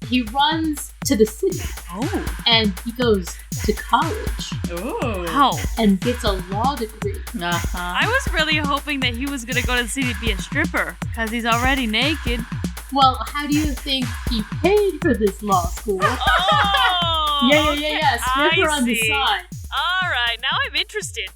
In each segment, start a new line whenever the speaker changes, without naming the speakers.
He runs to the city.
Oh.
And he goes to college.
Ooh. Wow.
And gets a law degree.
I was really hoping that he was going to go to the city to be a stripper, because he's already naked.
Well, how do you think he paid for this law school?
Oh!
Yeah. Stripper on the side.
All right, now I'm interested.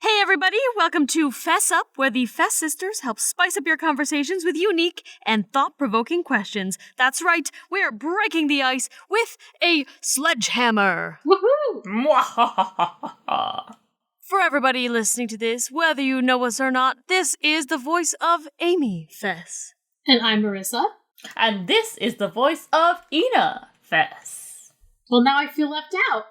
Hey everybody, welcome to Fess Up, where the Fess sisters help spice up your conversations with unique and thought-provoking questions. That's right, we're breaking the ice with a sledgehammer.
Woohoo!
For everybody listening to this, whether you know us or not, this is the voice of Amy Fess.
And I'm Marissa.
And this is the voice of Ena Fess.
Well, now I feel left out.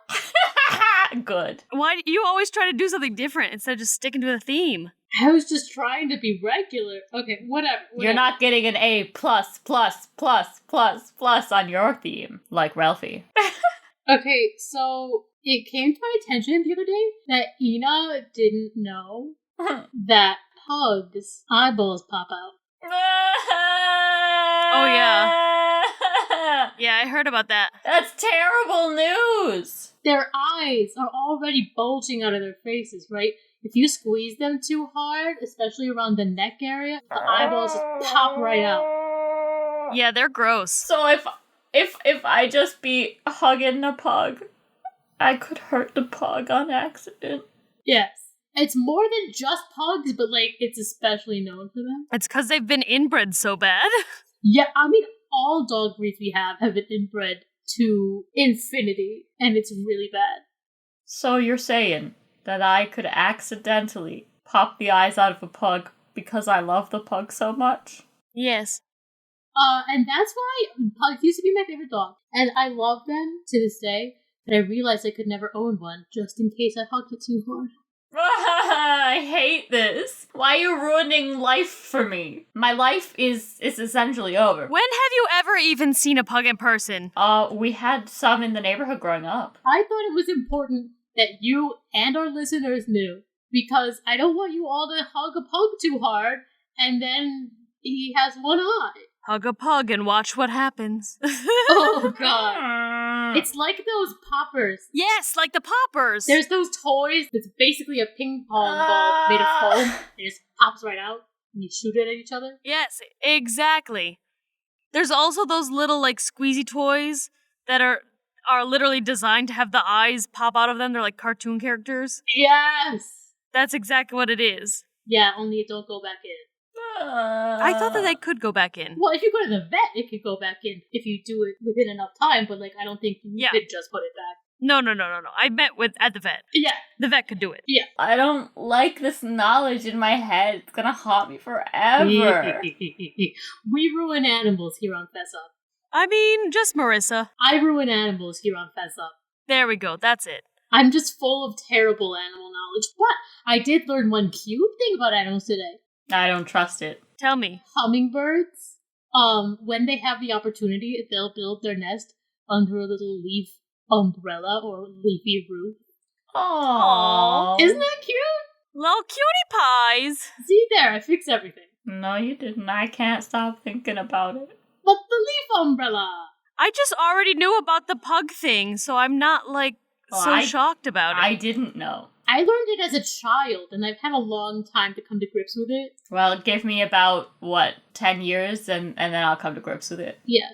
Good.
Why do you always try to do something different instead of just sticking to the theme?
I was just trying to be regular. Okay, whatever.
You're not getting an A+++++ on your theme, like Ralphie.
Okay, so it came to my attention the other day that Ena didn't know that pugs' eyeballs pop out.
Oh, yeah. Yeah, I heard about that.
That's terrible news.
Their eyes are already bulging out of their faces, right? If you squeeze them too hard, especially around the neck area, the eyeballs just pop right out.
Yeah, they're gross.
So if I just be hugging a pug, I could hurt the pug on accident.
Yes. It's more than just pugs, but, it's especially known for them.
It's because they've been inbred so bad.
Yeah, I mean, all dog breeds we have been inbred to infinity, and it's really bad.
So you're saying that I could accidentally pop the eyes out of a pug because I love the pug so much?
Yes.
And that's why pugs used to be my favorite dog. And I love them to this day, but I realized I could never own one, just in case I hugged it too hard.
I hate this. Why are you ruining life for me? My life is essentially over.
When have you ever even seen a pug in person?
We had some in the neighborhood growing up.
I thought it was important that you and our listeners knew, because I don't want you all to hug a pug too hard, and then he has one eye.
Hug a pug and watch what happens.
Oh, God. It's like those poppers.
Yes, like the poppers.
There's those toys that's basically a ping pong ball made of foam. It just pops right out, and you shoot it at each other.
Yes, exactly. There's also those little, squeezy toys that are literally designed to have the eyes pop out of them. They're like cartoon characters.
Yes!
That's exactly what it is.
Yeah, only it don't go back in.
I thought that they could go back in.
Well, if you go to the vet, it could go back in if you do it within enough time, but I don't think you could just put it back.
No. I met at the vet.
Yeah.
The vet could do it.
Yeah.
I don't like this knowledge in my head. It's gonna haunt me forever.
We ruin animals here on Fess Up.
I mean, just Marissa.
I ruin animals here on Fess Up.
There we go, that's it.
I'm just full of terrible animal knowledge, but I did learn one cute thing about animals today.
I don't trust it.
Tell me.
Hummingbirds, when they have the opportunity, they'll build their nest under a little leaf umbrella or leafy roof.
Aww.
Isn't that cute?
Little cutie pies.
See there, I fixed everything.
No, you didn't. I can't stop thinking about it.
But the leaf umbrella!
I just already knew about the pug thing, so I'm not, shocked about it.
I didn't know.
I learned it as a child, and I've had a long time to come to grips with it.
Well, give me about, 10 years, and then I'll come to grips with it.
Yeah.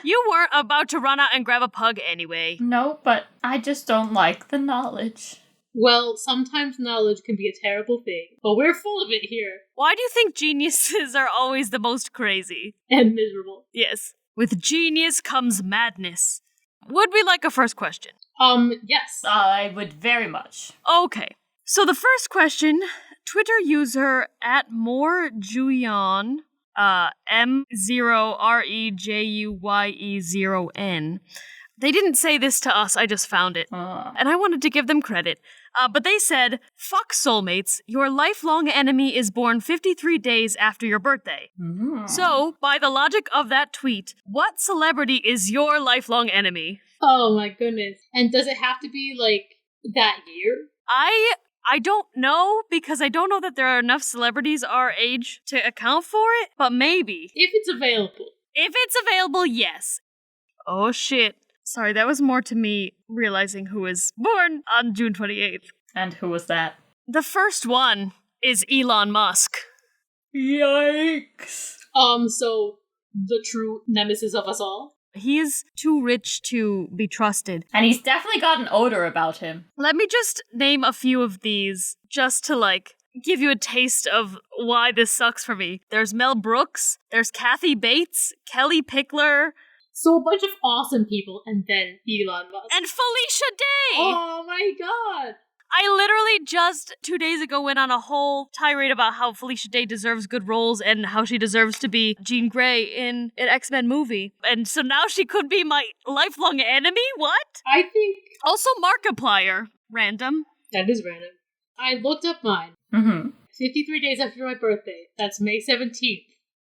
You weren't about to run out and grab a pug anyway.
No, but I just don't like the knowledge.
Well, sometimes knowledge can be a terrible thing, but we're full of it here.
Why do you think geniuses are always the most crazy?
And miserable.
Yes. With genius comes madness. Would we like a first question?
Yes.
I would very much.
Okay. So the first question, Twitter user @morejuyon, M0REJUYE0N. They didn't say this to us, I just found it. And I wanted to give them credit. But they said, fuck soulmates, your lifelong enemy is born 53 days after your birthday. So, by the logic of that tweet, what celebrity is your lifelong enemy?
Oh my goodness. And does it have to be, that year?
I I don't know, because I don't know that there are enough celebrities our age to account for it, but maybe.
If it's available.
If it's available, yes. Oh shit. Sorry, that was more to me realizing who was born on June 28th.
And who was that?
The first one is Elon Musk.
Yikes.
So the true nemesis of us all?
He is too rich to be trusted.
And he's definitely got an odor about him.
Let me just name a few of these, just to, give you a taste of why this sucks for me. There's Mel Brooks, there's Kathy Bates, Kelly Pickler.
So a bunch of awesome people, and then Elon Musk.
And Felicia Day!
Oh my god!
I literally just 2 days ago went on a whole tirade about how Felicia Day deserves good roles and how she deserves to be Jean Grey in an X-Men movie. And so now she could be my lifelong enemy? What?
I think...
Also Markiplier. Random.
That is random. I looked up mine. 53 days after my birthday. That's May 17th.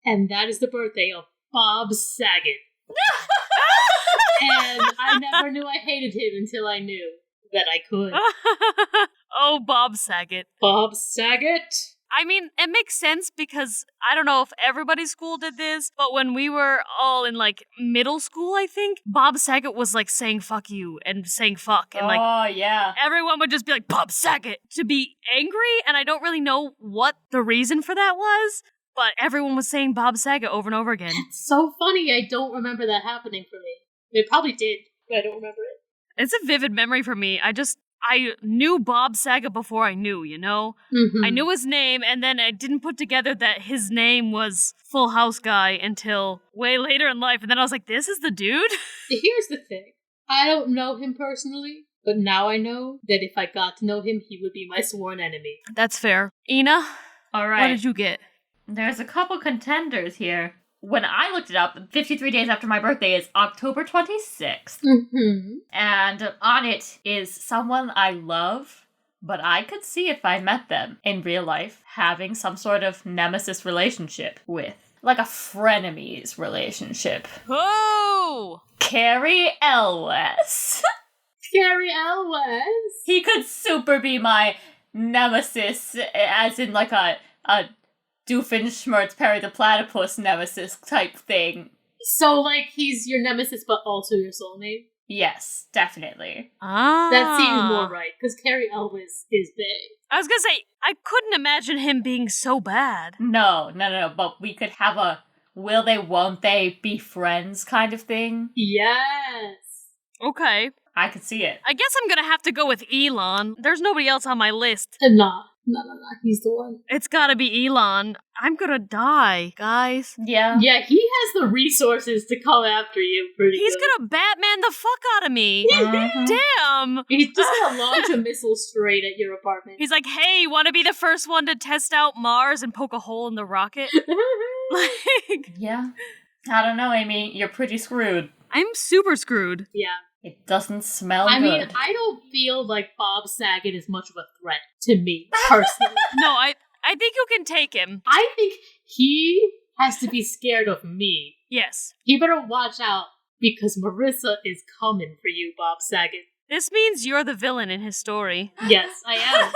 And that is the birthday of Bob Saget. And I never knew I hated him until I knew that I could.
Oh, Bob Saget.
Bob Saget?
I mean, it makes sense because I don't know if everybody's school did this, but when we were all in middle school, I think, Bob Saget was saying fuck you and saying fuck. And
oh, yeah.
everyone would just be like, Bob Saget, to be angry. And I don't really know what the reason for that was, but everyone was saying Bob Saget over and over again.
It's so funny. I don't remember that happening for me. It probably did, but I don't remember it.
It's a vivid memory for me. I knew Bob Saget before I knew, you know?
Mm-hmm.
I knew his name, and then I didn't put together that his name was Full House Guy until way later in life, and then I was like, this is the dude?
Here's the thing. I don't know him personally, but now I know that if I got to know him, he would be my sworn enemy.
That's fair. Ena,
All right.
what did you get?
There's a couple contenders here. When I looked it up, 53 days after my birthday is October 26th.
Mm-hmm.
And on it is someone I love, but I could see if I met them in real life having some sort of nemesis relationship with. Like a frenemies relationship.
Whoa!
Carrie Elwes.
Carrie Elwes?
He could super be my nemesis, as in a Doofenshmirtz Perry the Platypus nemesis type thing.
So, he's your nemesis, but also your soulmate?
Yes, definitely.
That seems more right, because Carrie Elwes is big.
I was gonna say, I couldn't imagine him being so bad.
No, but we could have a will they, won't they be friends kind of thing.
Yes.
Okay.
I could see it.
I guess I'm gonna have to go with Elon. There's nobody else on my list.
Nah. He's the one.
It's gotta be Elon. I'm gonna die, guys.
Yeah.
Yeah, he has the resources to come after you pretty
He's
good.
gonna Batman the fuck out of me.
Mhm.
Damn.
He's just gonna launch a missile straight at your apartment.
He's like, hey, wanna be the first one to test out Mars and poke a hole in the rocket?
Yeah. I don't know, Amy. You're pretty screwed.
I'm super screwed.
Yeah.
It doesn't smell
I
good.
mean, I don't feel like Bob Saget is much of a threat to me, personally.
No, I think you can take him.
I think he has to be scared of me.
Yes.
He better watch out, because Marissa is coming for you, Bob Saget.
This means you're the villain in his story.
Yes, I am.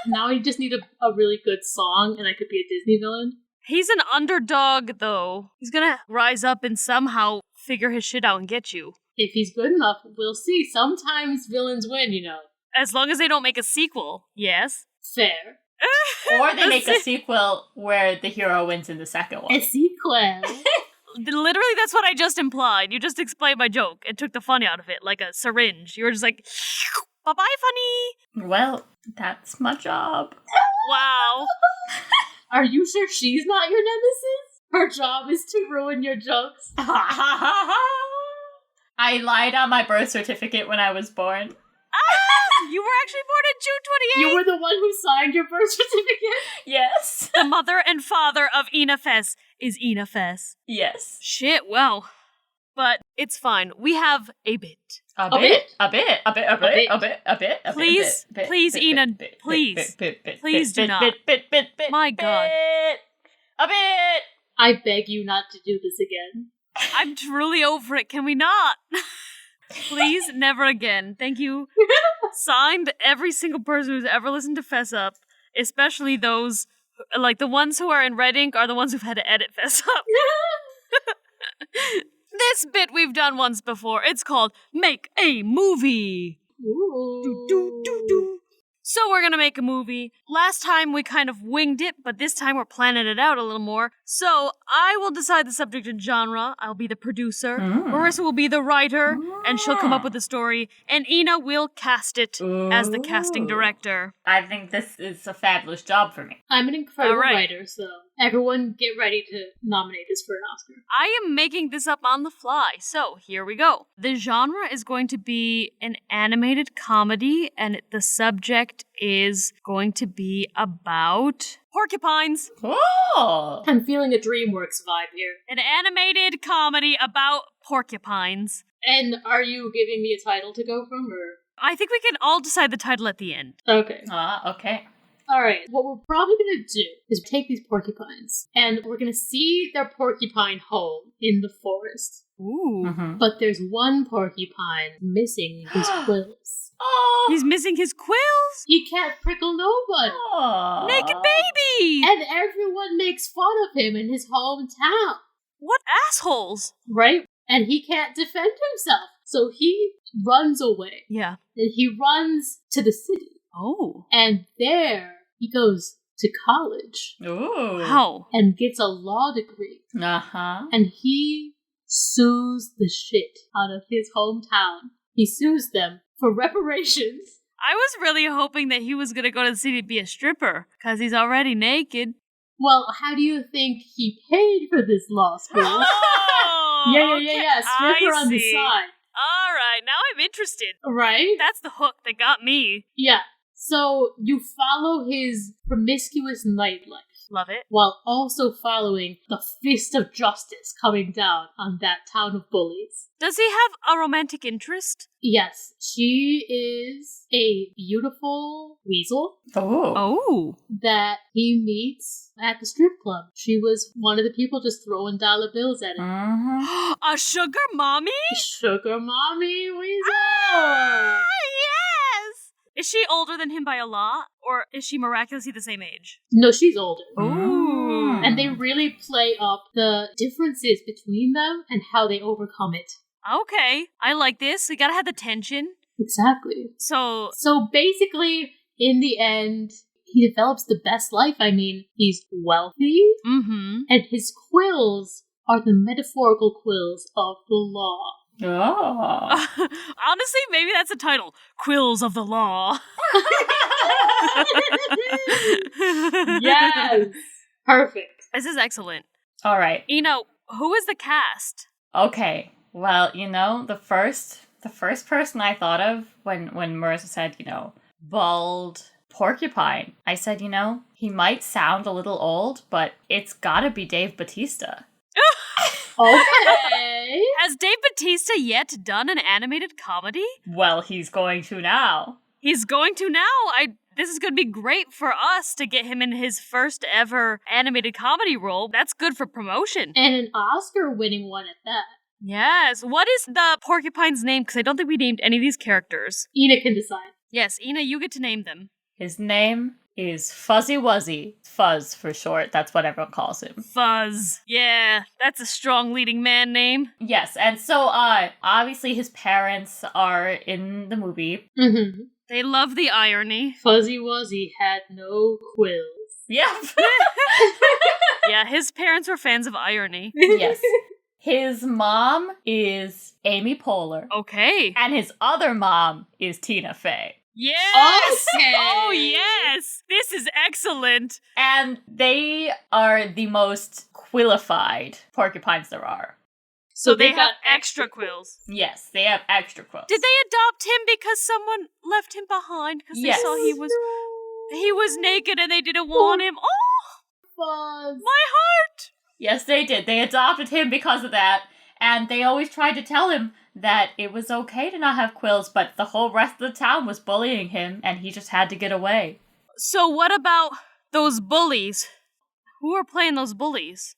Now I just need a really good song, and I could be a Disney villain.
He's an underdog, though. He's gonna rise up and somehow figure his shit out and get you.
If he's good enough, we'll see. Sometimes villains win, you know.
As long as they don't make a sequel, yes.
Fair.
Or they make a sequel where the hero wins in the second one.
A sequel.
Literally, that's what I just implied. You just explained my joke and took the fun out of it, like a syringe. You were just like, bye-bye, funny.
Well, that's my job.
Wow.
Are you sure she's not your nemesis? Her job is to ruin your jokes.
I lied on my birth certificate when I was born.
You were actually born on June 28th?
You were the one who signed your birth certificate?
Yes.
The mother and father of Ena Fess is Ena Fess.
Yes.
Shit, well. But it's fine. We have a bit.
A bit.
Please, please, Ena, please. Please do not. My God.
A bit.
I beg you not to do this again.
I'm truly over it. Can we not? Please, never again. Thank you. Signed, every single person who's ever listened to Fess Up, especially those, like the ones who are in red ink are the ones who've had to edit Fess Up. This bit we've done once before. It's called Make a Movie.
Ooh.
Do, do, do, do. So we're gonna make a movie. Last time we kind of winged it, but this time we're planning it out a little more. So I will decide the subject and genre. I'll be the producer. Marissa will be the writer, and she'll come up with the story. And Ena will cast it as the casting director.
I think this is a fabulous job for me.
I'm an incredible
All right.
writer, so everyone get ready to nominate this for an Oscar.
I am making this up on the fly, so here we go. The genre is going to be an animated comedy, and the subject is going to be about porcupines.
Oh!
I'm feeling a DreamWorks vibe here.
An animated comedy about porcupines.
And are you giving me a title to go from, or?
I think we can all decide the title at the end.
Okay.
Okay.
Alright, what we're probably gonna do is take these porcupines, and we're gonna see their porcupine home in the forest.
Ooh.
Mm-hmm.
But there's one porcupine missing his quills.
Oh!
He's missing his quills?
He can't prickle no one.
Aw.
Naked baby!
And everyone makes fun of him in his hometown,
What assholes!
right? And he can't defend himself. So he runs away.
Yeah.
And he runs to the city.
Oh.
And there he goes to college
Ooh.
How?
and gets a law degree.
Uh-huh.
And he sues the shit out of his hometown. He sues them for reparations.
I was really hoping that he was gonna go to the city to be a stripper, because he's already naked.
Well, how do you think he paid for this law school?
Oh!
Yeah. Stripper
I
on the
see.
side.
Alright, now I'm interested.
Right?
That's the hook that got me.
Yeah. So you follow his promiscuous nightlife
Love it.
while also following the fist of justice coming down on that town of bullies.
Does he have a romantic interest?
Yes, she is a beautiful weasel
Oh.
Oh.
that he meets at the strip club. She was one of the people just throwing dollar bills at him.
Mm-hmm.
A sugar mommy?
Sugar mommy weasel!
Ah, yes! Is she older than him by a lot? Or is she miraculously the same age?
No, she's older.
Ooh.
And they really play up the differences between them and how they overcome it.
Okay, I like this. We gotta have the tension.
Exactly.
So,
So basically, in the end, he develops the best life. I mean, he's wealthy, and his quills are the metaphorical quills of the law.
Oh.
Honestly, maybe that's a title. Quills of the Law.
Yes! Perfect.
This is excellent.
All right.
Who is the cast?
Okay. Well, the first person I thought of when Marissa said, bald porcupine, I said, he might sound a little old, but it's gotta be Dave Bautista.
Okay.
Has Dave Bautista yet done an animated comedy?
Well, he's going to now.
He's going to now. This is going to be great for us to get him in his first ever animated comedy role. That's good for promotion.
And an Oscar-winning one at that.
Yes. What is the porcupine's name? Because I don't think we named any of these characters.
Ena can decide.
Yes, Ena, you get to name them.
His name is Fuzzy Wuzzy. Fuzz for short. That's what everyone calls him.
Fuzz. Yeah, that's a strong leading man name.
Yes, and so obviously his parents are in the movie.
Mm-hmm.
They love the irony.
Fuzzy Wuzzy had no quills.
Yep.
Yeah, his parents were fans of irony.
Yes. His mom is Amy Poehler.
Okay.
And his other mom is Tina Fey.
Yes!
Okay.
Oh, yes! This is excellent!
And they are the most quillified porcupines there are.
So they have extra quills.
Yes, they have extra quills.
Did they adopt him because someone left him behind? Because they
Yes.
saw he was naked and they didn't want him? Oh,
Fuzz.
my heart!
Yes, they did. They adopted him because of that. And they always tried to tell him that it was okay to not have quills, but the whole rest of the town was bullying him, and he just had to get away.
So what about those bullies? Who are playing those bullies?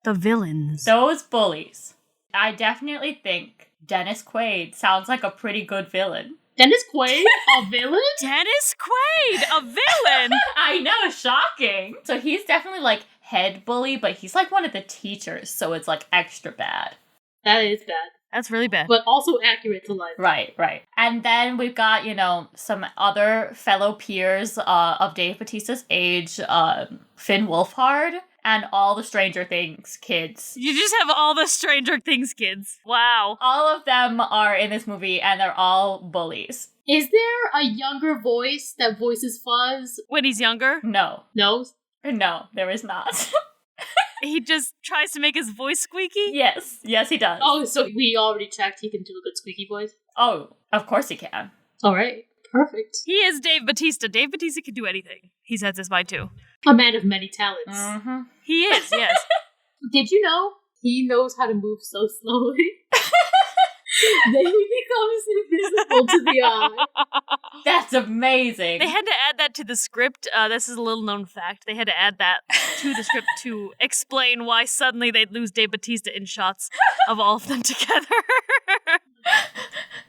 The villains.
Those bullies. I definitely think Dennis Quaid sounds like a pretty good villain.
Dennis Quaid? A villain?
Dennis Quaid, a villain!
I know, shocking. So he's definitely like head bully, but he's like one of the teachers, so it's like extra bad.
That is bad.
That's really bad.
But also accurate to life.
Right. And then we've got, some other fellow peers of Dave Bautista's age, Finn Wolfhard, and all the Stranger Things kids.
You just have all the Stranger Things kids. Wow.
All of them are in this movie, and they're all bullies.
Is there a younger voice that voices Fuzz?
When he's younger?
No, there is not.
He just tries to make his voice squeaky?
Yes, he does.
Oh, so we already checked he can do a good squeaky voice?
Oh, of course he can.
Alright, perfect.
He is Dave Bautista. Dave Bautista can do anything. He sets his mind too.
A man of many talents.
Mm-hmm.
He is, yes.
Did you know he knows how to move so slowly? Then he becomes invisible to the eye.
That's amazing.
They had to add that to the script. This is a little known fact. They had to add that to the script to explain why suddenly they'd lose Dave Bautista in shots of all of them together.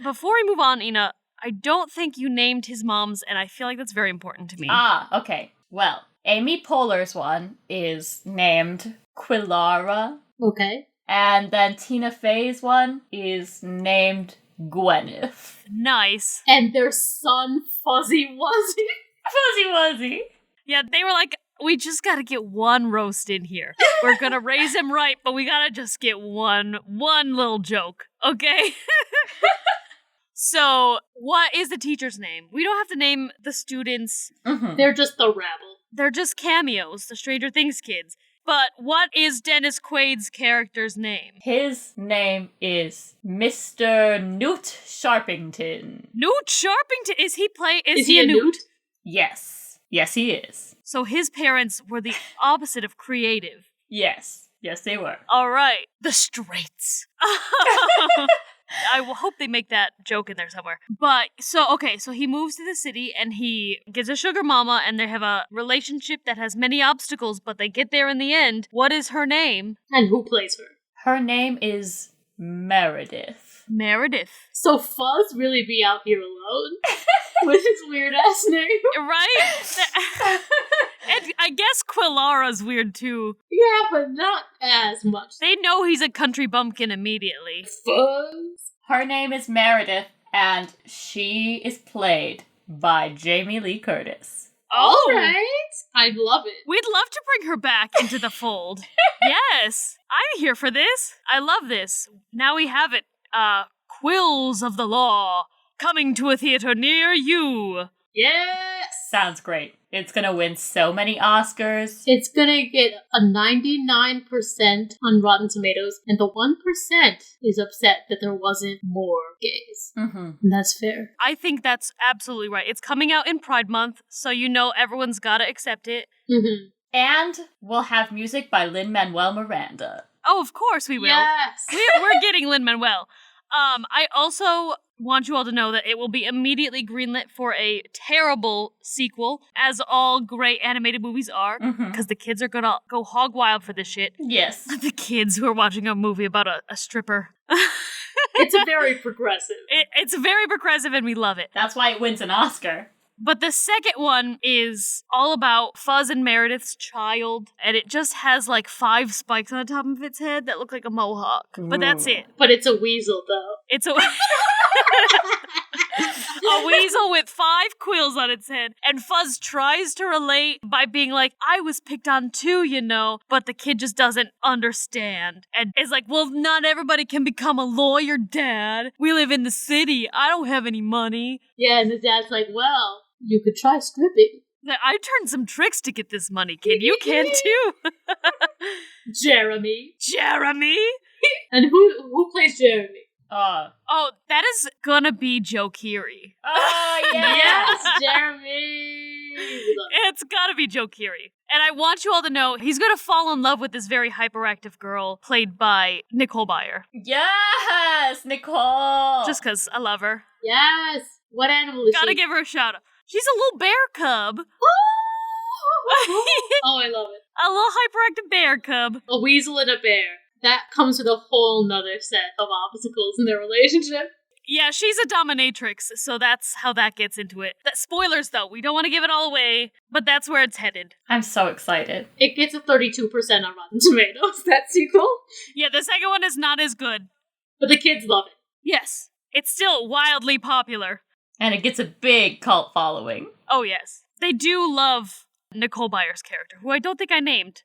Before we move on, Ena, I don't think you named his moms, and I feel like that's very important to me.
Ah, okay. Well, Amy Poehler's one is named Quillara.
Okay.
And then Tina Fey's one is named Gwyneth.
Nice.
And their son, Fuzzy Wuzzy.
Fuzzy Wuzzy.
Yeah, they were like, we just gotta get one roast in here. We're gonna raise him right, but we gotta just get one little joke, okay? So, what is the teacher's name? We don't have to name the students.
Mm-hmm.
They're just the rabble.
They're just cameos, the Stranger Things kids. But what is Dennis Quaid's character's name?
His name is Mr. Newt Sharpington.
Newt Sharpington? Is he
a newt?
Yes, he is.
So his parents were the opposite of creative.
Yes, they were.
All right. The Straits. I will hope they make that joke in there somewhere. But, so he moves to the city and he gets a sugar mama and they have a relationship that has many obstacles, but they get there in the end. What is her name?
And who plays her?
Her name is Meredith.
Meredith.
So Fuzz really be out here alone with his weird ass name.
Right? And I guess Quillara's weird too.
Yeah, but not as much.
They know he's a country bumpkin immediately.
Fuzz.
Her name is Meredith, and she is played by Jamie Lee Curtis.
Oh!
Alright. I love it.
We'd love to bring her back into the fold. Yes! I'm here for this. I love this. Now we have it. Quills of the Law, coming to a theater near you.
Yes!
Sounds great. It's gonna win so many Oscars.
It's gonna get a 99% on Rotten Tomatoes, and the 1% is upset that there wasn't more gays.
Mm-hmm.
And that's fair.
I think that's absolutely right. It's coming out in Pride Month, so everyone's gotta accept it.
Mm-hmm.
And we'll have music by Lin-Manuel Miranda.
Oh, of course we will.
Yes!
We're getting Lin-Manuel. I also want you all to know that it will be immediately greenlit for a terrible sequel, as all great animated movies are, because the kids are gonna go hog wild for this shit.
Yes.
The kids who are watching a movie about a stripper.
It's a very progressive.
It's very progressive and we love it.
That's why it wins an Oscar.
But the second one is all about Fuzz and Meredith's child, and it just has like 5 spikes on the top of its head that look like a mohawk. But that's it.
But it's a weasel, though.
It's a weasel with 5 quills on its head. And Fuzz tries to relate by being like, I was picked on too, but the kid just doesn't understand. And it's like, well, not everybody can become a lawyer, Dad. We live in the city. I don't have any money.
Yeah, and the dad's like, well, you could try stripping.
I turned some tricks to get this money, kid. You can too.
Jeremy.
And
who plays Jeremy?
Oh, that is gonna be Joe Keery.
Oh, yeah.
Yes, Jeremy.
It's gotta be Joe Keery. And I want you all to know he's gonna fall in love with this very hyperactive girl played by Nicole Byer.
Yes, Nicole.
Just because I love her.
Yes. What animal is she?
Gotta give her a shout out. She's a little bear cub.
Oh, I love it.
A little hyperactive bear cub.
A weasel and a bear. that comes with a whole nother set of obstacles in their relationship.
Yeah, she's a dominatrix, so that's how that gets into it. Spoilers, though. We don't want to give it all away, but that's where it's headed.
I'm so excited.
It gets a 32% on Rotten Tomatoes, that sequel.
Yeah, the second one is not as good.
But the kids love it.
Yes, it's still wildly popular.
And it gets a big cult following.
Oh, yes. They do love Nicole Byer's character, who I don't think I named.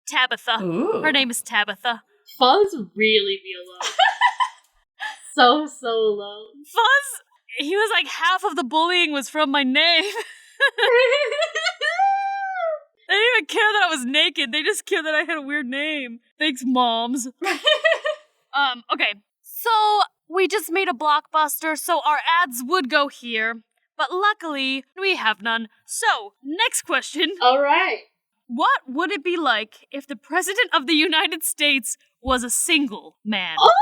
Tabitha.
Ooh.
Her name is Tabitha.
Fuzz really be alone. So alone.
Fuzz? He was like, half of the bullying was from my name. They didn't even care that I was naked. They just cared that I had a weird name. Thanks, moms. Okay. So, we just made a blockbuster, so our ads would go here. But luckily, we have none. So, next question.
All right.
What would it be like if the President of the United States was a single man?
Oh!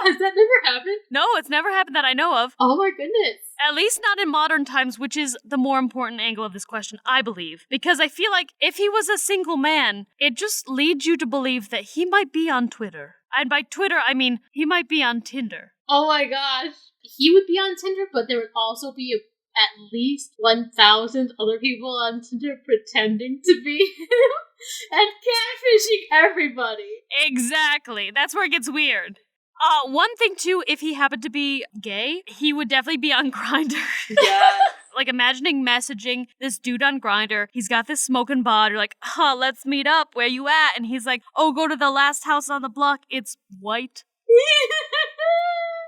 Has that never happened?
No, it's never happened that I know of.
Oh my goodness.
At least not in modern times, which is the more important angle of this question, I believe. Because I feel like if he was a single man, it just leads you to believe that he might be on Twitter. And by Twitter, I mean he might be on Tinder.
Oh my gosh. He would be on Tinder, but there would also be at least 1,000 other people on Tinder pretending to be him and catfishing everybody.
Exactly. That's where it gets weird. One thing too, if he happened to be gay, he would definitely be on Grindr.
Yeah.
Like imagining messaging this dude on Grindr. He's got this smoking bod. You're like, let's meet up. Where you at? And he's like, oh, go to the last house on the block. It's white.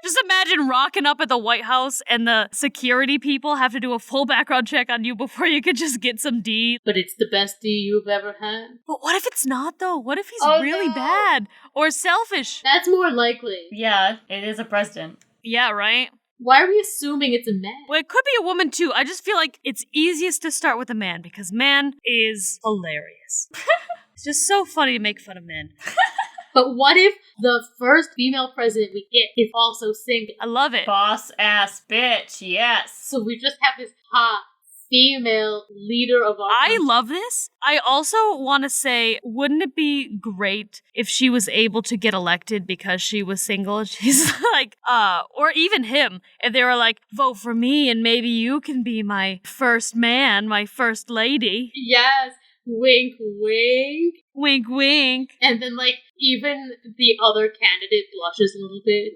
Just imagine rocking up at the White House and the security people have to do a full background check on you before you could just get some D.
But it's the best D you've ever had.
But what if it's not, though? What if he's really bad or selfish?
That's more likely.
Yeah, it is a president.
Yeah, right?
Why are we assuming it's a man?
Well, it could be a woman, too. I just feel like it's easiest to start with a man because man is hilarious. It's just so funny to make fun of men.
But what if the first female president we get is also single?
I love it.
Boss ass bitch, yes.
So we just have this hot female leader of our
I
country.
love this. I also want to say, wouldn't it be great if she was able to get elected because she was single? She's like, or even him, if they were like, vote for me and maybe you can be my first man, my first lady.
Yes. Wink, wink.
Wink, wink.
And then, like, even the other candidate blushes a little bit.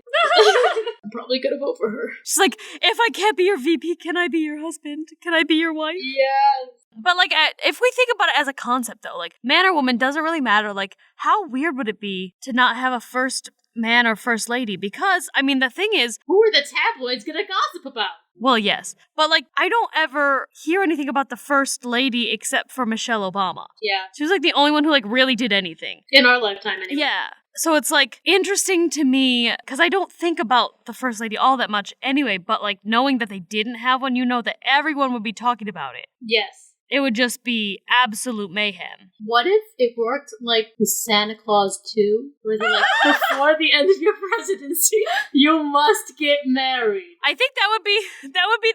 I'm probably gonna vote for her.
She's like, if I can't be your VP, can I be your husband? Can I be your wife?
Yes.
But, like, if we think about it as a concept, though, like, man or woman doesn't really matter. Like, how weird would it be to not have a first man or first lady? Because, I mean, the thing is...
Who are the tabloids gonna gossip about?
Well, yes. But, like, I don't ever hear anything about the first lady except for Michelle Obama.
Yeah.
She was, like, the only one who, like, really did anything.
In our lifetime, anyway.
Yeah. So it's, like, interesting to me, because I don't think about the first lady all that much anyway, but, like, knowing that they didn't have one, you know that everyone would be talking about it.
Yes.
It would just be absolute mayhem.
What if it worked like the Santa Claus 2? Where they're like, before the end of your presidency, you must get married.
I think that would be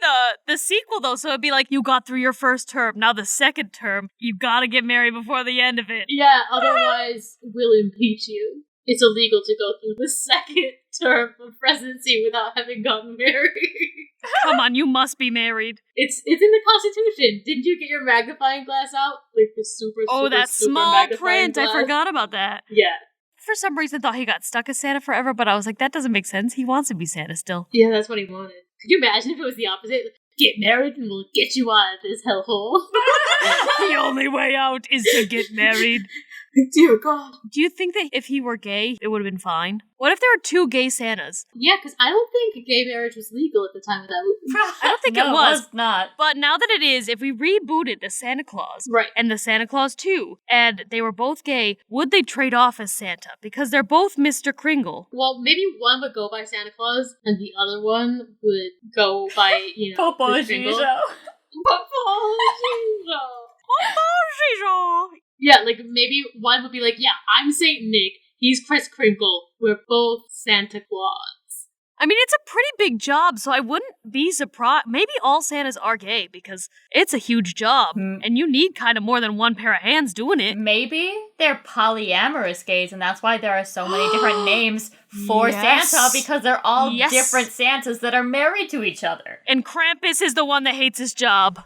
the sequel, though. So it'd be like, you got through your first term. Now the second term, you gotta get married before the end of it.
Yeah, otherwise we'll impeach you. It's illegal to go through the second term of presidency without having gotten married.
Come on, you must be married.
It's in the Constitution. Didn't you get your magnifying glass out? Like the super
that
super
small
magnifying
print.
glass?
I forgot about that.
Yeah.
For some reason, thought he got stuck as Santa forever, but I was like, that doesn't make sense. He wants to be Santa still.
Yeah, that's what he wanted. Could you imagine if it was the opposite? Get married and we'll get you out of this hellhole.
The only way out is to get married.
Dear God.
Do you think that if he were gay, it would have been fine? What if there were two gay Santas?
Yeah, because I don't think gay marriage was legal at the time of that movie.
I don't think
No,
it was.
not.
But now that it is, if we rebooted the Santa Claus
Right.
and the Santa Claus 2, and they were both gay, would they trade off as Santa? Because they're both Mr. Kringle.
Well, maybe one would go by Santa Claus and the other one would go by,
Popo
Kris Kringle.
Gijo.
Popo Gijo.
Oh,
Yeah, like maybe one would be like, yeah, I'm Saint Nick, he's Kris Kringle, we're both Santa Claus.
I mean, it's a pretty big job, so I wouldn't be surprised. Maybe all Santas are gay, because it's a huge job, and you need kind of more than one pair of hands doing it.
Maybe they're polyamorous gays, and that's why there are so many different names for Santa, because they're all different Santas that are married to each other.
And Krampus is the one that hates his job.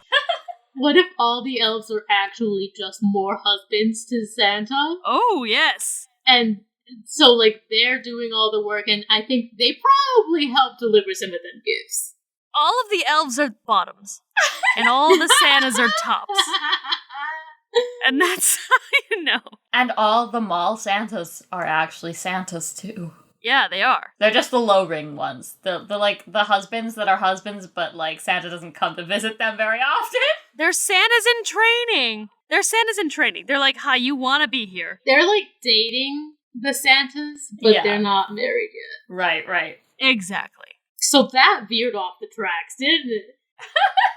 What if all the elves are actually just more husbands to Santa?
Oh, yes.
And so, like, they're doing all the work, and I think they probably help deliver some of them gifts.
All of the elves are bottoms, and all the Santas are tops. And that's how you know.
And all the mall Santas are actually Santas, too.
Yeah, they are.
They're just the low-ring ones. The like, the husbands that are husbands, but, like, Santa doesn't come to visit them very often.
They're Santas in training. They're like, hi, you want to be here.
They're, like, dating the Santas, but they're not married yet.
Right.
Exactly.
So that veered off the tracks, didn't it?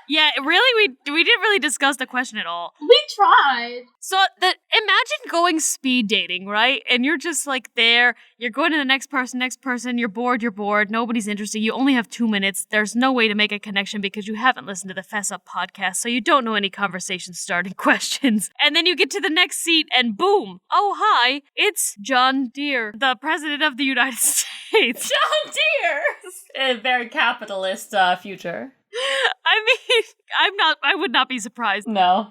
Yeah, really, we didn't really discuss the question at all.
We tried.
So imagine going speed dating, right? And you're just like there, you're going to the next person, you're bored, nobody's interested, you only have 2 minutes, there's no way to make a connection because you haven't listened to the Fess Up podcast, so you don't know any conversation starting questions. And then you get to the next seat and boom, oh hi, it's John Deere, the President of the United States.
John Deere! A very capitalist future.
I mean, I would not be surprised.
No.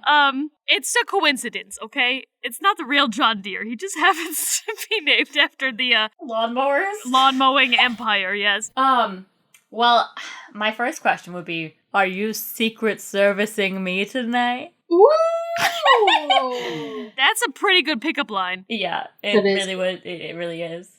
It's a coincidence, okay? It's not the real John Deere. He just happens to be named after the,
lawnmowers?
Lawn mowing empire, yes.
Well, my first question would be, are you secret servicing me tonight?
Ooh!
That's a pretty good pickup line.
Yeah, it really is.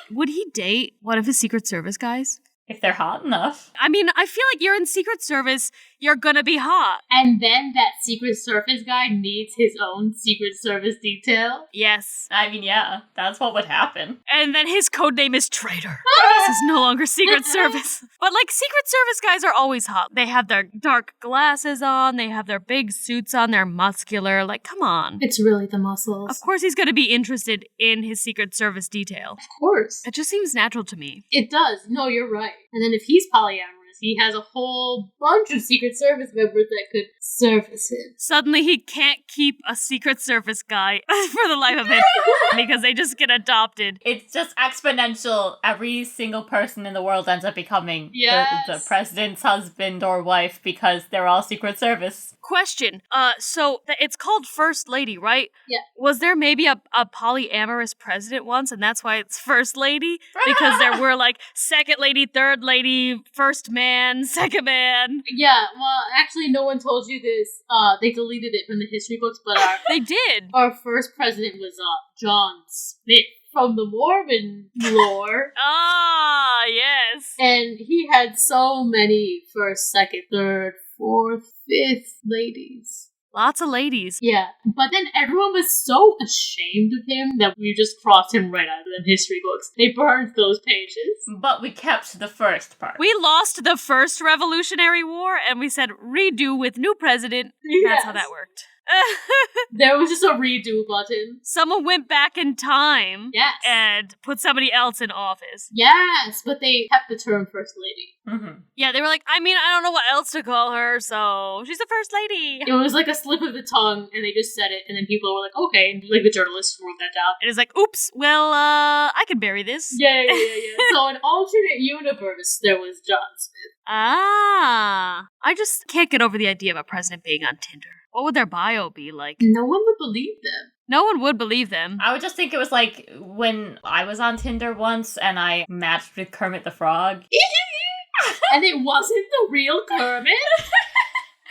Would he date one of his Secret Service guys?
If they're hot enough.
I mean, I feel like you're in Secret Service, you're gonna be hot.
And then that Secret Service guy needs his own Secret Service detail?
Yes.
I mean, yeah, that's what would happen.
And then his codename is Traitor. This is no longer Secret Service. But, like, Secret Service guys are always hot. They have their dark glasses on, they have their big suits on, they're muscular. Like, come on.
It's really the muscles.
Of course he's gonna be interested in his Secret Service detail.
Of course.
It just seems natural to me.
It does. No, you're right. And then if he's polyamorous, he has a whole bunch of Secret Service members that could service him.
Suddenly he can't keep a Secret Service guy for the life of him because they just get adopted.
It's just exponential. Every single person in the world ends up becoming the president's husband or wife because they're all Secret Service.
Question. So it's called First Lady, right?
Yeah.
Was there maybe a polyamorous president once, and that's why it's First Lady? Because there were like Second Lady, Third Lady, First Man, Second Man.
Yeah, well, actually, no one told you this. They deleted it from the history books, but
they did.
Our first president was John Smith from the Mormon lore.
Ah, yes.
And he had so many first, second, third, fourth, fifth ladies.
Lots of ladies.
Yeah, but then everyone was so ashamed of him that we just crossed him right out of the history books. They burned those pages.
But we kept the first part.
We lost the first Revolutionary War, and we said redo with new president.
Yes.
That's how that worked.
There was just a redo button.
Someone went back in time and put somebody else in office.
Yes, but they kept the term First Lady.
Mm-hmm.
Yeah, they were like, I mean, I don't know what else to call her, so she's the First Lady.
It was like a slip of the tongue, and they just said it, and then people were like, okay, and like the journalists wrote that down.
It was like, oops, well, I can bury this.
Yeah. So in alternate universe, there was John Smith.
Ah, I just can't get over the idea of a president being on Tinder. What would their bio be like?
No one would believe them.
No one would believe them.
I would just think it was like when I was on Tinder once and I matched with Kermit the Frog.
And it wasn't the real Kermit?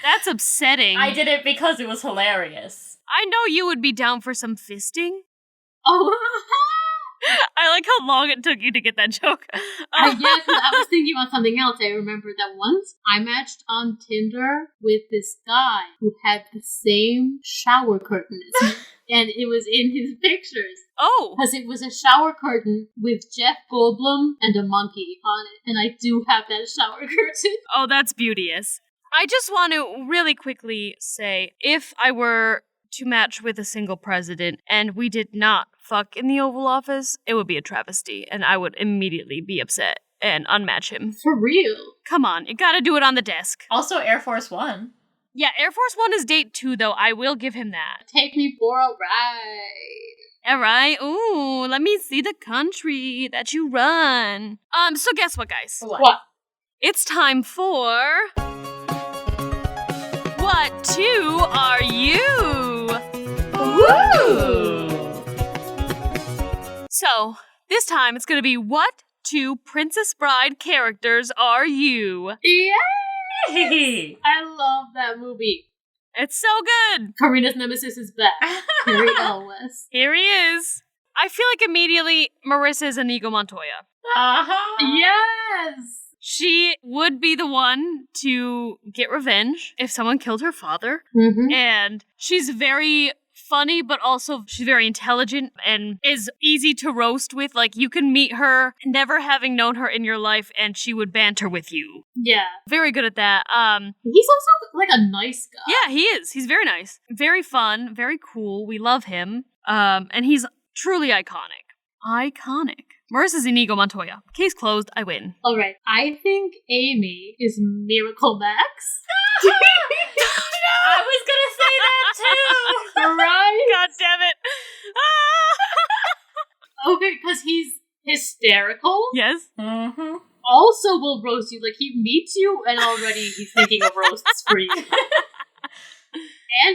That's upsetting.
I did it because it was hilarious.
I know you would be down for some fisting.
Oh,
I like how long it took you to get that joke.
yeah, because I was thinking about something else. I remember that once I matched on Tinder with this guy who had the same shower curtain as me. And it was in his pictures.
Oh!
Because it was a shower curtain with Jeff Goldblum and a monkey on it. And I do have that shower curtain.
Oh, that's beauteous. I just want to really quickly say, if I were to match with a single president and we did not fuck in the Oval Office, it would be a travesty, and I would immediately be upset. and unmatch him.
For real.
Come on, you gotta do it on the desk.
Also, Air Force One.
Yeah, Air Force One is date 2, though. I will give him that.
Take me for a ride.
All right. Ooh, let me see the country that you run. So guess what, guys?
What?
It's time for... What 2 are you?
Woo!
So, this time it's gonna be what 2 Princess Bride characters are you?
Yeah! I love that movie.
It's so good.
Karina's nemesis is back. Harry Elwes.
Here he is. I feel like immediately Marissa is Inigo Montoya.
Uh-huh.
Yes!
She would be the one to get revenge if someone killed her father.
Mm-hmm.
And she's very funny, but also she's very intelligent and is easy to roast with. Like, you can meet her, never having known her in your life, and she would banter with you.
Yeah.
Very good at that.
He's also, like, a nice guy.
Yeah, he is. He's very nice. Very fun, very cool. We love him. And he's truly iconic. Iconic. Marissa's Inigo Montoya. Case closed, I win.
Alright, I think Amy is Miracle Max.
I was gonna say that too!
Right?
God damn it.
Okay, because he's hysterical.
Yes.
Mm-hmm.
Also will roast you. Like, he meets you and already he's thinking of roasts for you. And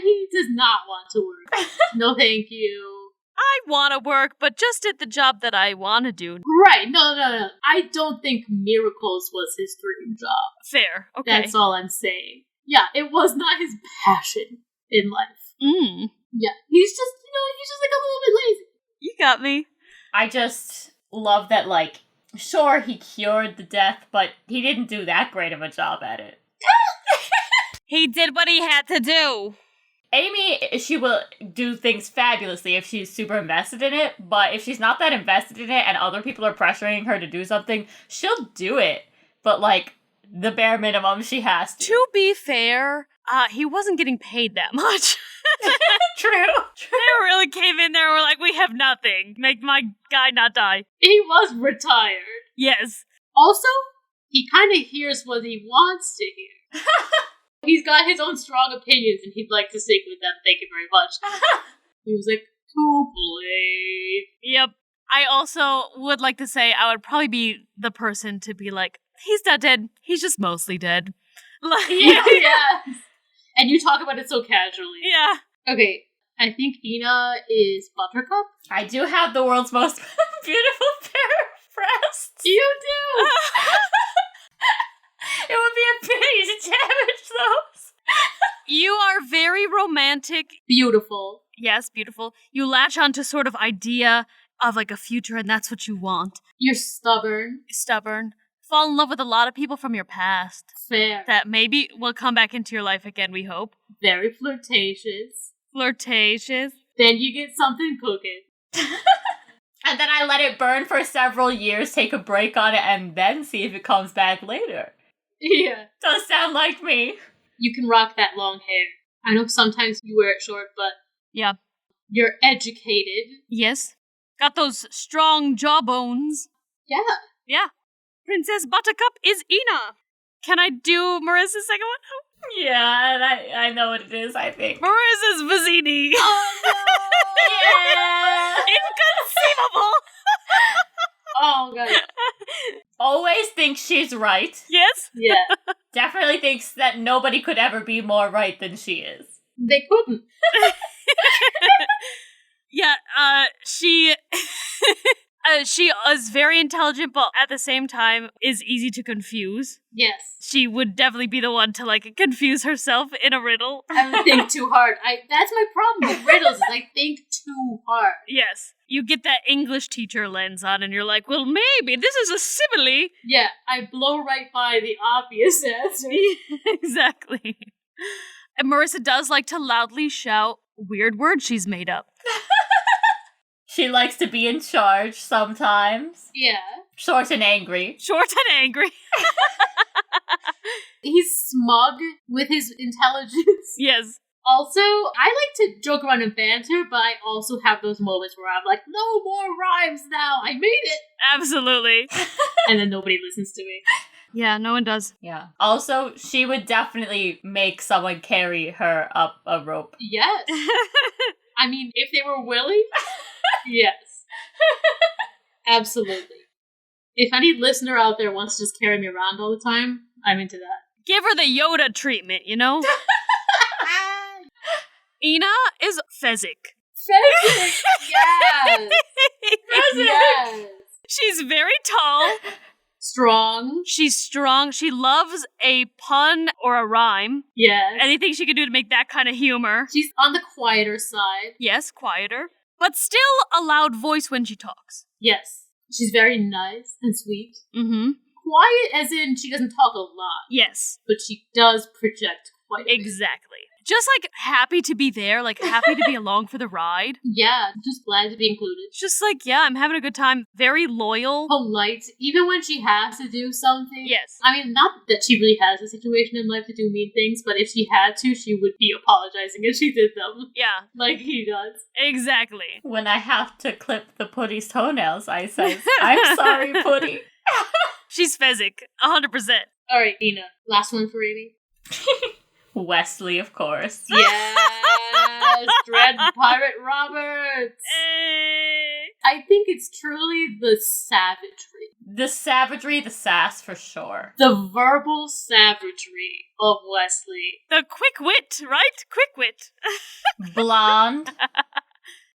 he does not want to work. No thank you.
I want to work, but just at the job that I want to do.
Right, no. I don't think Miracles was his dream job.
Fair. Okay.
That's all I'm saying. Yeah, it was not his passion in life. Yeah, he's just like a little bit lazy.
You got me.
I just love that, like, sure, he cured the death, but he didn't do that great of a job at it.
He did what he had to do.
Amy, she will do things fabulously if she's super invested in it, but if she's not that invested in it and other people are pressuring her to do something, she'll do it. But, like, the bare minimum, she has to.
To be fair, he wasn't getting paid that much.
True.
They really came in there and were like, we have nothing. Make my guy not die.
He was retired.
Yes.
Also, he kind of hears what he wants to hear. He's got his own strong opinions, and he'd like to stick with them. Thank you very much. Music to play.
Yep. I also would like to say I would probably be the person to be like, he's not dead. He's just mostly dead. Like,
Yeah. And you talk about it so casually.
Yeah.
Okay, I think Ena is Buttercup.
I do have the world's most beautiful pair of breasts.
You do!
It would be a pity to damage those.
You are very romantic.
Beautiful.
Yes, beautiful. You latch onto sort of idea of like a future, and that's what you want.
You're stubborn.
Stubborn. Fall in love with a lot of people from your past.
Fair.
That maybe will come back into your life again, we hope.
Very flirtatious.
Flirtatious.
Then you get something cooking.
And then I let it burn for several years, take a break on it, and then see if it comes back later.
Yeah.
Does sound like me.
You can rock that long hair. I know sometimes you wear it short, but...
Yeah.
You're educated.
Yes. Got those strong jawbones.
Yeah.
Yeah. Princess Buttercup is Ena. Can I do Marissa's second one?
Yeah, and I know what it is, I think.
Marissa's Vizzini.
Oh, no!
Yeah!
Inconceivable.
Oh, God.
Always thinks she's right.
Yes?
Yeah.
Definitely thinks that nobody could ever be more right than she is.
They couldn't.
Yeah, she is very intelligent, but at the same time is easy to confuse.
Yes.
She would definitely be the one to, like, confuse herself in a riddle.
I think too hard. That's my problem with riddles, is I think too hard.
Yes. You get that English teacher lens on and you're like, well, maybe this is a simile.
Yeah, I blow right by the obvious answer.
Exactly. And Marissa does like to loudly shout weird words she's made up.
She likes to be in charge sometimes.
Yeah.
Short and angry.
Short and angry.
He's smug with his intelligence.
Yes.
Also, I like to joke around and banter, but I also have those moments where I'm like, no more rhymes now, I made it!
Absolutely.
And then nobody listens to me.
Yeah, no one does.
Yeah. Also, she would definitely make someone carry her up a rope.
Yes. I mean, if they were willing, yes. Absolutely. If any listener out there wants to just carry me around all the time, I'm into that.
Give her the Yoda treatment, you know? Ena is Fezzik.
Fezzik! Yes! Yes!
She's very tall.
Strong.
She's strong. She loves a pun or a rhyme.
Yes.
Anything she could do to make that kind of humor.
She's on the quieter side.
Yes, quieter. But still a loud voice when she talks.
Yes. She's very nice and sweet.
Mm-hmm.
Quiet as in she doesn't talk a lot.
Yes.
But she does project quite a bit.
Exactly. Just like happy to be there, like happy to be along for the ride.
Yeah, just glad to be included.
Just like, yeah, I'm having a good time. Very loyal.
Polite, even when she has to do something.
Yes.
I mean, not that she really has a situation in life to do mean things, but if she had to, she would be apologizing if she did them.
Yeah.
Like he does.
Exactly.
When I have to clip the Putty's toenails, I say, I'm sorry, Putty.
She's Fezzik, 100%.
Alright, Ena. Last one for Amy.
Wesley, of course.
Yes! Dread Pirate Roberts! I think it's truly the savagery.
The savagery, the sass for sure.
The verbal savagery of Wesley.
The quick wit, right? Quick wit.
Blonde.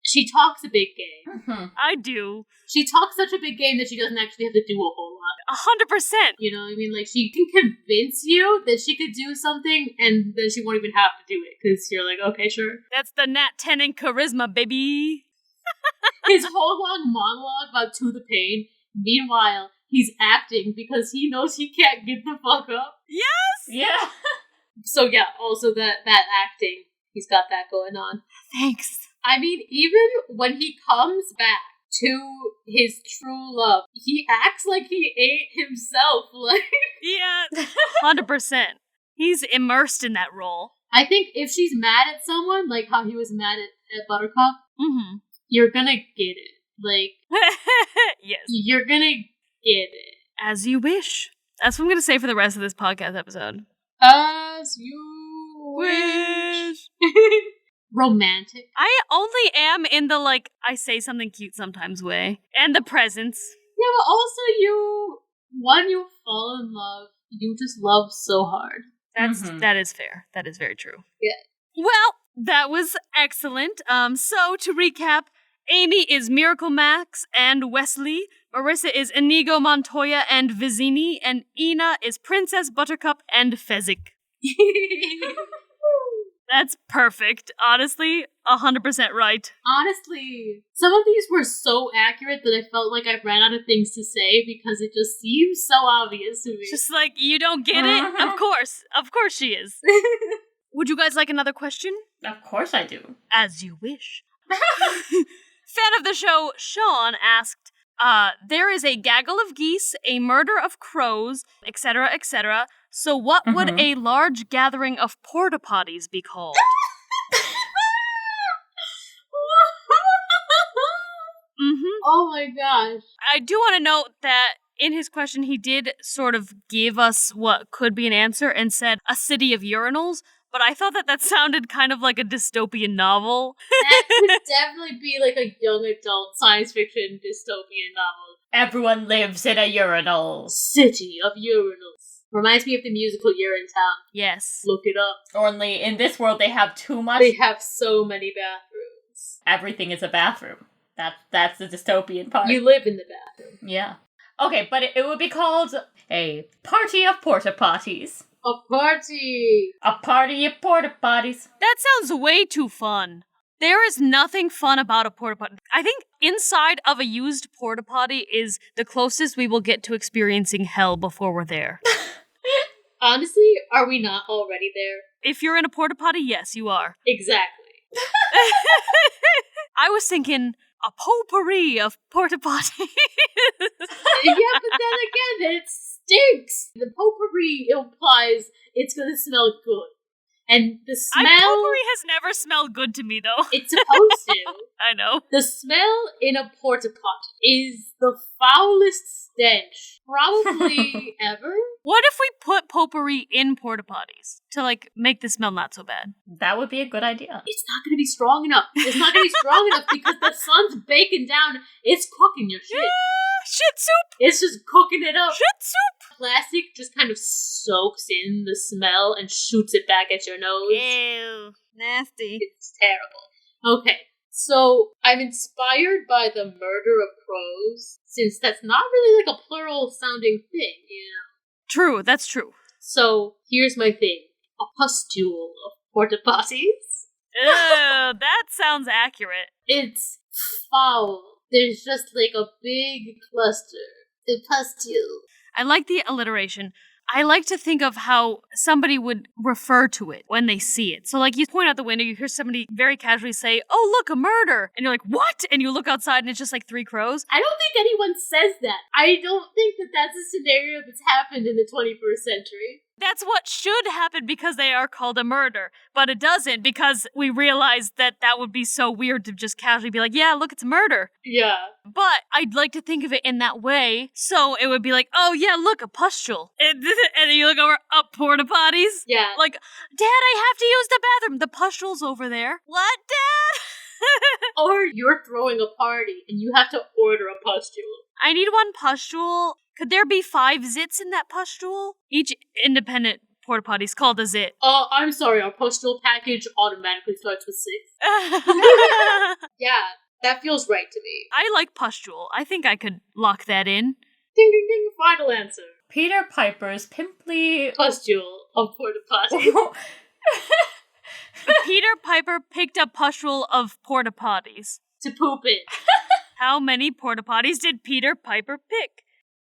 She talks a big game.
Mm-hmm.
I do.
She talks such a big game that she doesn't actually have to do a whole lot.
100%.
You know what I mean? Like, she can convince you that she could do something, and then she won't even have to do it, because you're like, okay, sure.
That's the Nat 10 in charisma, baby.
His whole long monologue about To the Pain, meanwhile, he's acting because he knows he can't get the fuck up.
Yes!
Yeah.
So yeah, also that acting, he's got that going on.
Thanks.
I mean, even when he comes back to his true love, he acts like he ate himself. Like,
Yeah, 100%. He's immersed in that role.
I think if she's mad at someone, like how he was mad at Buttercup,
Mm-hmm.
you're gonna get it. Like,
Yes.
you're gonna get it.
As you wish. That's what I'm going to say for the rest of this podcast episode.
As you wish. Romantic.
I only am in the, like, I say something cute sometimes way. And the presents.
Yeah, but also when you fall in love, you just love so hard.
That is fair. That is very true.
Yeah.
Well, that was excellent. So to recap, Amy is Miracle Max and Wesley. Marissa is Inigo Montoya and Vizzini. And Ena is Princess Buttercup and Fezzik. That's perfect. Honestly, 100% right.
Honestly, some of these were so accurate that I felt like I ran out of things to say because it just seems so obvious to me.
Just like, you don't get it? Of course. Of course she is. Would you guys like another question?
Of course I do.
As you wish. Fan of the show, Sean, asked, there is a gaggle of geese, a murder of crows, etc., etc. So what would a large gathering of porta-potties be called?
Oh my gosh.
I do want to note that in his question, he did sort of give us what could be an answer and said a city of urinals, but I thought that sounded kind of like a dystopian novel.
That would definitely be like a young adult science fiction dystopian novel.
Everyone lives in a urinal.
City of urinals. Reminds me of the musical Urinetown.
Yes.
Look it up.
Only in this world they have too much.
They have so many bathrooms.
Everything is a bathroom. That's the dystopian part.
You live in the bathroom.
Yeah. Okay, but it would be called a party of porta-potties.
A party!
A party of porta-potties.
That sounds way too fun. There is nothing fun about a porta-potty. I think inside of a used porta-potty is the closest we will get to experiencing hell before we're there.
Honestly, are we not already there?
If you're in a porta-potty, yes, you are.
Exactly.
I was thinking a potpourri of porta-potty.
Yeah, but then again, it stinks. The potpourri implies it's gonna smell good. And the smell...
Potpourri has never smelled good to me, though.
It's supposed to.
I know.
The smell in a porta-potty is the foulest stench probably ever.
What if we put potpourri in porta-potties to, like, make the smell not so bad?
That would be a good idea.
It's not going to be strong enough. It's not going to be strong enough because the sun's baking down. It's cooking your shit.
Shit soup!
It's just cooking it up.
Shit soup!
Plastic just kind of soaks in the smell and shoots it back at your nose.
Ew. Nasty.
It's terrible. Okay, so I'm inspired by the murder of crows, since that's not really like a plural sounding thing, you know?
True, that's true.
So here's my thing. A pustule of porta-potties.
Ew, that sounds accurate.
It's foul. There's just like a big cluster. The pustule.
I like the alliteration. I like to think of how somebody would refer to it when they see it. So, like, you point out the window, you hear somebody very casually say, "Oh, look, a murder!" And you're like, "What?" And you look outside and it's just like 3 crows.
I don't think anyone says that. I don't think that that's a scenario that's happened in the 21st century.
That's what should happen because they are called a murder. But it doesn't because we realized that that would be so weird to just casually be like, "Yeah, look, it's a murder."
Yeah.
But I'd like to think of it in that way. So it would be like, "Oh, yeah, look, a pustule." And then you look over, up porta-potties.
Yeah.
Like, "Dad, I have to use the bathroom. The pustule's over there." What, Dad?
Or you're throwing a party and you have to order a pustule.
I need 1 pustule. Could there be 5 zits in that pustule? Each independent porta potty's called a zit.
I'm sorry, our pustule package automatically starts with 6. Yeah, that feels right to me.
I like pustule. I think I could lock that in.
Ding ding ding, final answer.
Peter Piper's pimply
Pustule of porta potty.
Peter Piper picked a pustule of porta potties.
To poop it.
How many porta potties did Peter Piper pick?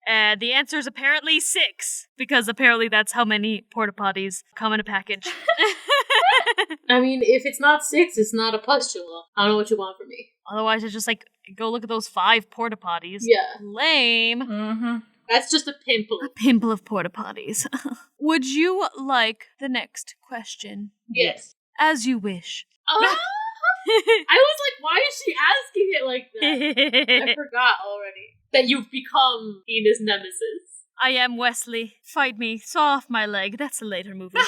The answer is apparently 6, because apparently that's how many porta potties come in a package.
I mean, if it's not 6, it's not a pustule. I don't know what you want from me.
Otherwise, it's just like, go look at those 5 porta potties.
Yeah.
Lame.
Mm-hmm.
That's just a pimple.
A pimple of porta potties. Would you like the next question?
Yes.
As you wish.
I was like, why is she asking it like that? I forgot already. That you've become Ena's nemesis.
I am Wesley. Fight me. Saw off my leg. That's a later movie.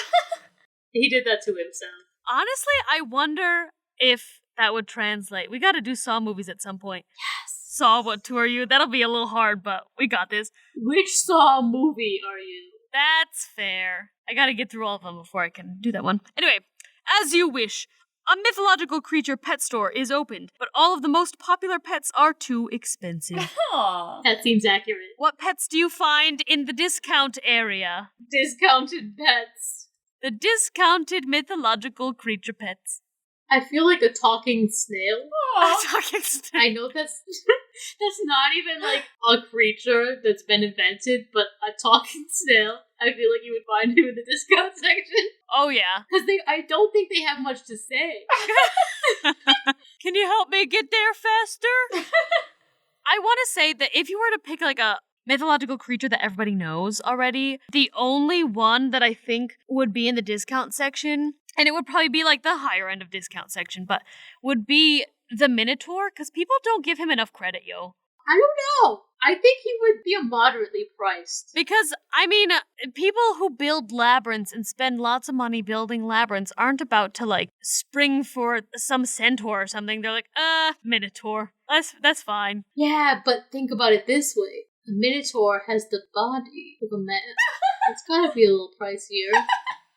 He did that to himself.
Honestly, I wonder if that would translate. We gotta do Saw movies at some point.
Yes.
Saw, what tour are you? That'll be a little hard, but we got this.
Which Saw movie are you?
That's fair. I gotta get through all of them before I can do that one. Anyway, as you wish. A mythological creature pet store is opened, but all of the most popular pets are too expensive.
Aww.
That seems accurate.
What pets do you find in the discount area?
Discounted pets.
The discounted mythological creature pets.
I feel like a talking snail. I know that's not even like a creature that's been invented, but a talking snail. I feel like you would find him in the discount section.
Oh yeah.
Because I don't think they have much to say.
Can you help me get there faster? I want to say that if you were to pick like a mythological creature that everybody knows already, the only one that I think would be in the discount section, and it would probably be like the higher end of discount section, but would be the Minotaur, because people don't give him enough credit, yo.
I don't know. I think he would be a moderately priced.
Because, I mean, people who build labyrinths and spend lots of money building labyrinths aren't about to, like, spring for some centaur or something. They're like, Minotaur. That's fine.
Yeah, but think about it this way. A Minotaur has the body of a man. It's gotta be a little pricier.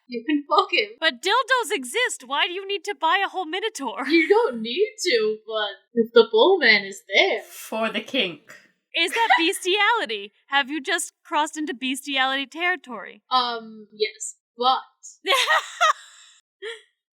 You can fuck him.
But dildos exist. Why do you need to buy a whole Minotaur?
You don't need to, but if the bullman is there.
For the kink.
Is that bestiality? Have you just crossed into bestiality territory?
Yes. But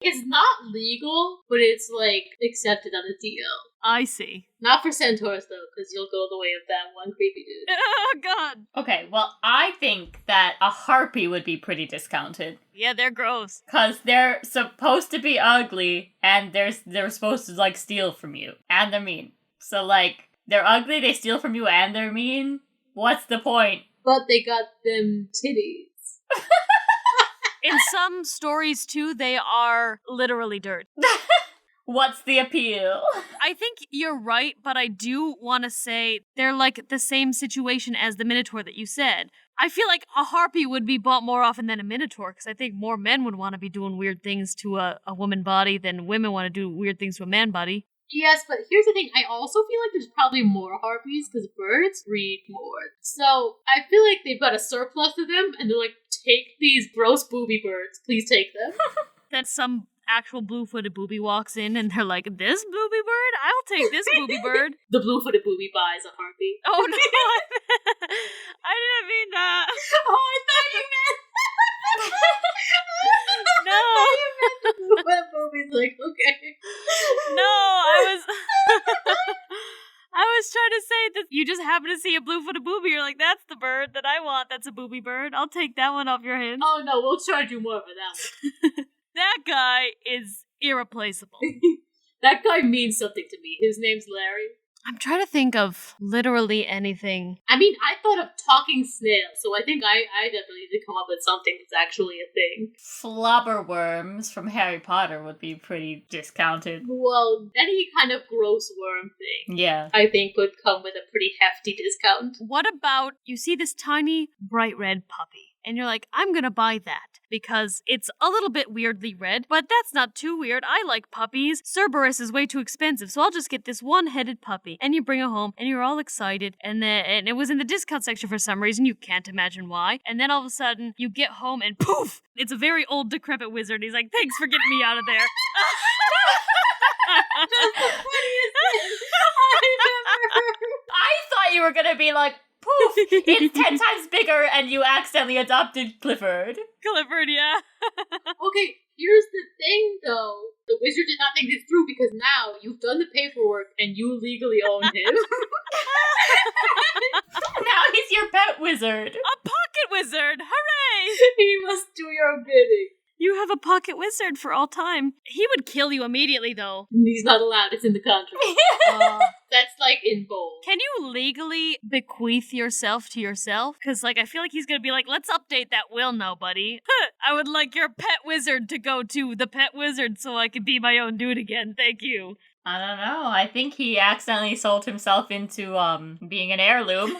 it's not legal, but it's, like, accepted on the DL.
I see.
Not for centaurs, though, because you'll go the way of that one creepy dude.
Oh, God.
Okay, well, I think that a harpy would be pretty discounted.
Yeah, they're gross.
Because they're supposed to be ugly, and they're supposed to, like, steal from you. And they're mean. So, like, they're ugly, they steal from you, and they're mean? What's the point?
But they got them titties.
In some stories, too, they are literally dirt.
What's the appeal?
I think you're right, but I do want to say they're like the same situation as the Minotaur that you said. I feel like a harpy would be bought more often than a Minotaur, because I think more men would want to be doing weird things to a woman body than women want to do weird things to a man body.
Yes, but here's the thing. I also feel like there's probably more harpies because birds breed more. So I feel like they've got a surplus of them, and they're like, take these gross booby birds. Please take them.
Then some actual blue-footed booby walks in, and they're like, this booby bird? I'll take this booby bird.
The blue-footed booby buys a harpy.
Oh, no. I didn't mean that.
Oh, I thought you meant...
No.
I thought you meant the blue-footed booby's like, okay.
No, I was trying to say that you just happen to see a blue-footed booby. You're like, that's the bird that I want. That's a booby bird. I'll take that one off your hands.
Oh, no, we'll charge you more for that one.
That guy is irreplaceable.
That guy means something to me. His name's Larry.
I'm trying to think of literally anything.
I mean, I thought of talking snails, so I think I definitely need to come up with something that's actually a thing.
Flubberworms from Harry Potter would be pretty discounted.
Well, any kind of gross worm thing,
Yeah.
I think would come with a pretty hefty discount.
What about, you see this tiny, bright red puppy, and you're like, I'm gonna buy that, because it's a little bit weirdly red, but that's not too weird. I like puppies. Cerberus is way too expensive, so I'll just get this one-headed puppy. And you bring it home, and you're all excited, and it was in the discount section for some reason, you can't imagine why. And then all of a sudden, you get home, and poof! It's a very old, decrepit wizard. He's like, thanks for getting me out of there.
That's the funniest thing I've ever heard.
I thought you were gonna be like, poof, it's 10 times bigger and you accidentally adopted Clifford.
Clifford, yeah.
Okay, here's the thing though. The wizard did not think this through because now you've done the paperwork and you legally own him.
Now he's your pet wizard.
A pocket wizard! Hooray!
He must do your bidding.
You have a pocket wizard for all time. He would kill you immediately, though.
He's not allowed, it's in the contract. That's like in bold.
Can you legally bequeath yourself to yourself? Because, I feel like he's gonna be like, let's update that will now, buddy. I would like your pet wizard to go to the pet wizard so I can be my own dude again. Thank you.
I don't know. I think he accidentally sold himself into, being an heirloom.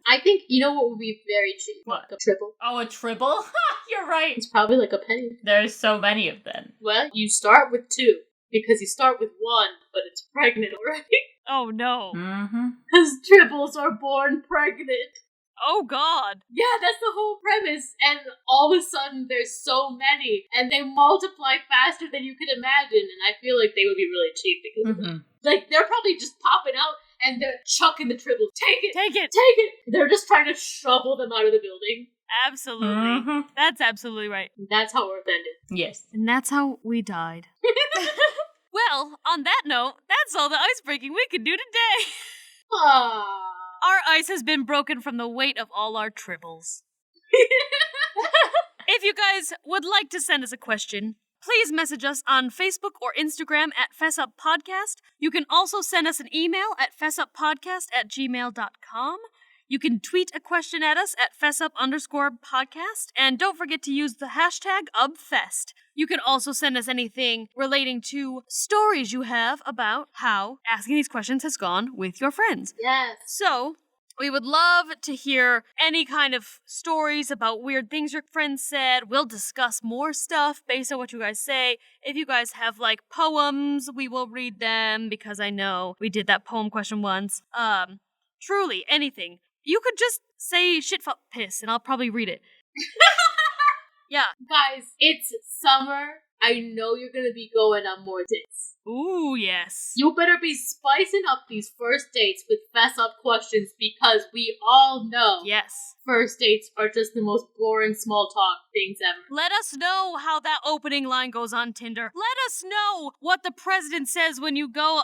I think, you know what would be very cheap?
What?
A triple.
Oh, a tribble? You're right.
It's probably like a penny.
There's so many of them.
Well, you start with 2, because you start with 1, but it's pregnant already.
Oh, no.
Mm-hmm.
Because triples are born pregnant.
Oh, God.
Yeah, that's the whole premise. And all of a sudden, there's so many, and they multiply faster than you could imagine. And I feel like they would be really cheap because of that. Like, they're probably just popping out and they're chucking the triples. Take it!
Take it!
Take it! They're just trying to shovel them out of the building.
Absolutely.
Mm-hmm.
That's absolutely right.
That's how Earth ended.
Yes.
And that's how we died. Well, on that note, that's all the ice breaking we could do today.
Aww.
Our ice has been broken from the weight of all our tribbles. If you guys would like to send us a question, please message us on Facebook or Instagram at Fess Up Podcast. You can also send us an email at fessuppodcast@gmail.com. You can tweet a question at us at fessup_podcast. And don't forget to use the hashtag #UbFest. You can also send us anything relating to stories you have about how asking these questions has gone with your friends.
Yes.
So, we would love to hear any kind of stories about weird things your friends said. We'll discuss more stuff based on what you guys say. If you guys have, poems, we will read them, because I know we did that poem question once. Truly, anything. You could just say shit, fuck, piss, and I'll probably read it. Yeah.
Guys, it's summer. I know you're gonna be going on more dates.
Ooh, yes.
You better be spicing up these first dates with Fess Up questions, because we all know
Yes.
first dates are just the most boring small talk things ever.
Let us know how that opening line goes on Tinder. Let us know what the president says when you go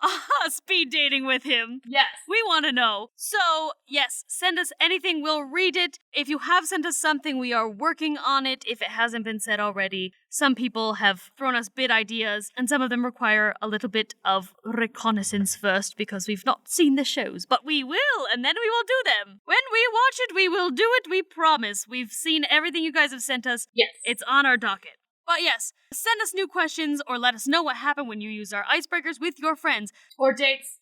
speed dating with him.
Yes.
We want to know. So, yes, send us anything. We'll read it. If you have sent us something, we are working on it if it hasn't been said already. Some people have thrown us bid ideas, and some of them require a little bit of reconnaissance first because we've not seen the shows, but we will, and then we will do them. When we watch it, we will do it, we promise. We've seen everything you guys have sent us.
Yes.
It's on our docket. But yes, send us new questions or let us know what happened when you used our icebreakers with your friends.
Or dates.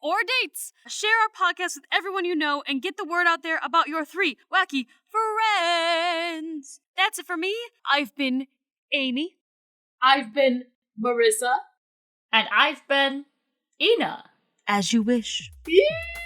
Share our podcast with everyone you know and get the word out there about your 3 wacky friends. That's it for me. I've been Amy.
I've been Marissa.
And I've been Ena.
As you wish.
Yeah.